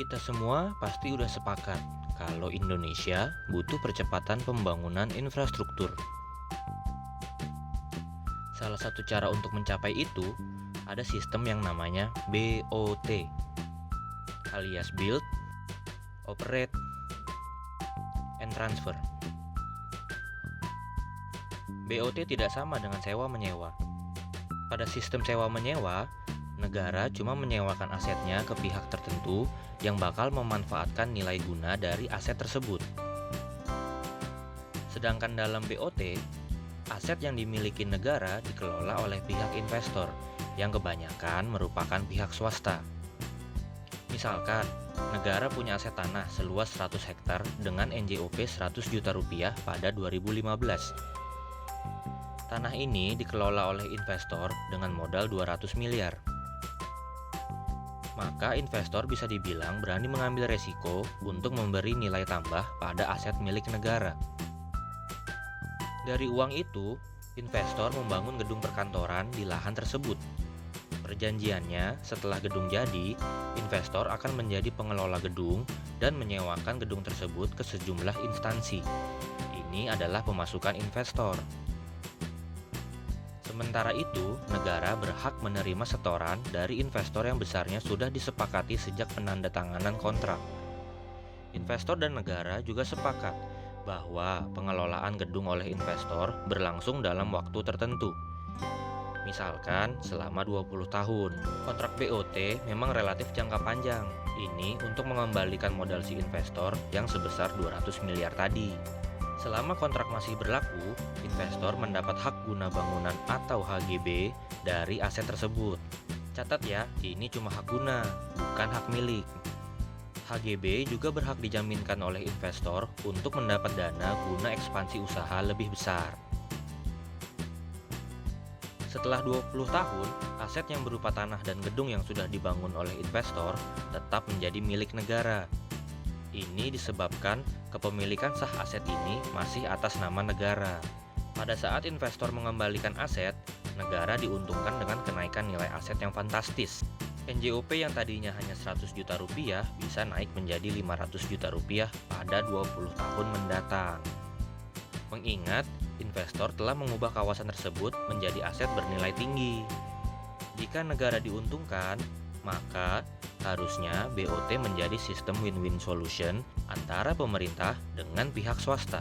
Kita semua pasti udah sepakat kalau Indonesia butuh percepatan pembangunan infrastruktur. Salah satu cara untuk mencapai itu ada sistem yang namanya BOT alias Build, Operate, and Transfer. BOT tidak sama dengan sewa-menyewa. Pada sistem sewa-menyewa, negara cuma menyewakan asetnya ke pihak tertentu yang bakal memanfaatkan nilai guna dari aset tersebut. Sedangkan dalam BOT, aset yang dimiliki negara dikelola oleh pihak investor yang kebanyakan merupakan pihak swasta. Misalkan, negara punya aset tanah seluas 100 hektar dengan NJOP 100 juta rupiah pada 2015. Tanah ini dikelola oleh investor dengan modal 200 miliar. Maka investor bisa dibilang berani mengambil resiko untuk memberi nilai tambah pada aset milik negara. Dari uang itu, investor membangun gedung perkantoran di lahan tersebut. Perjanjiannya, setelah gedung jadi, investor akan menjadi pengelola gedung dan menyewakan gedung tersebut ke sejumlah instansi. Ini adalah pemasukan investor. Sementara itu, negara berhak menerima setoran dari investor yang besarnya sudah disepakati sejak penandatanganan kontrak. Investor dan negara juga sepakat bahwa pengelolaan gedung oleh investor berlangsung dalam waktu tertentu. Misalkan selama 20 tahun. Kontrak BOT memang relatif jangka panjang. Ini untuk mengembalikan modal si investor yang sebesar 200 miliar tadi. Selama kontrak masih berlaku, investor mendapat hak guna bangunan atau HGB dari aset tersebut. Catat ya, ini cuma hak guna, bukan hak milik. HGB juga berhak dijaminkan oleh investor untuk mendapat dana guna ekspansi usaha lebih besar. Setelah 20 tahun, aset yang berupa tanah dan gedung yang sudah dibangun oleh investor tetap menjadi milik negara. Ini disebabkan kepemilikan sah aset ini masih atas nama negara. Pada saat investor mengembalikan aset, negara diuntungkan dengan kenaikan nilai aset yang fantastis. NJOP yang tadinya hanya 100 juta rupiah bisa naik menjadi 500 juta rupiah pada 20 tahun mendatang. Mengingat, investor telah mengubah kawasan tersebut menjadi aset bernilai tinggi. Jika negara diuntungkan, maka harusnya BOT menjadi sistem win-win solution antara pemerintah dengan pihak swasta.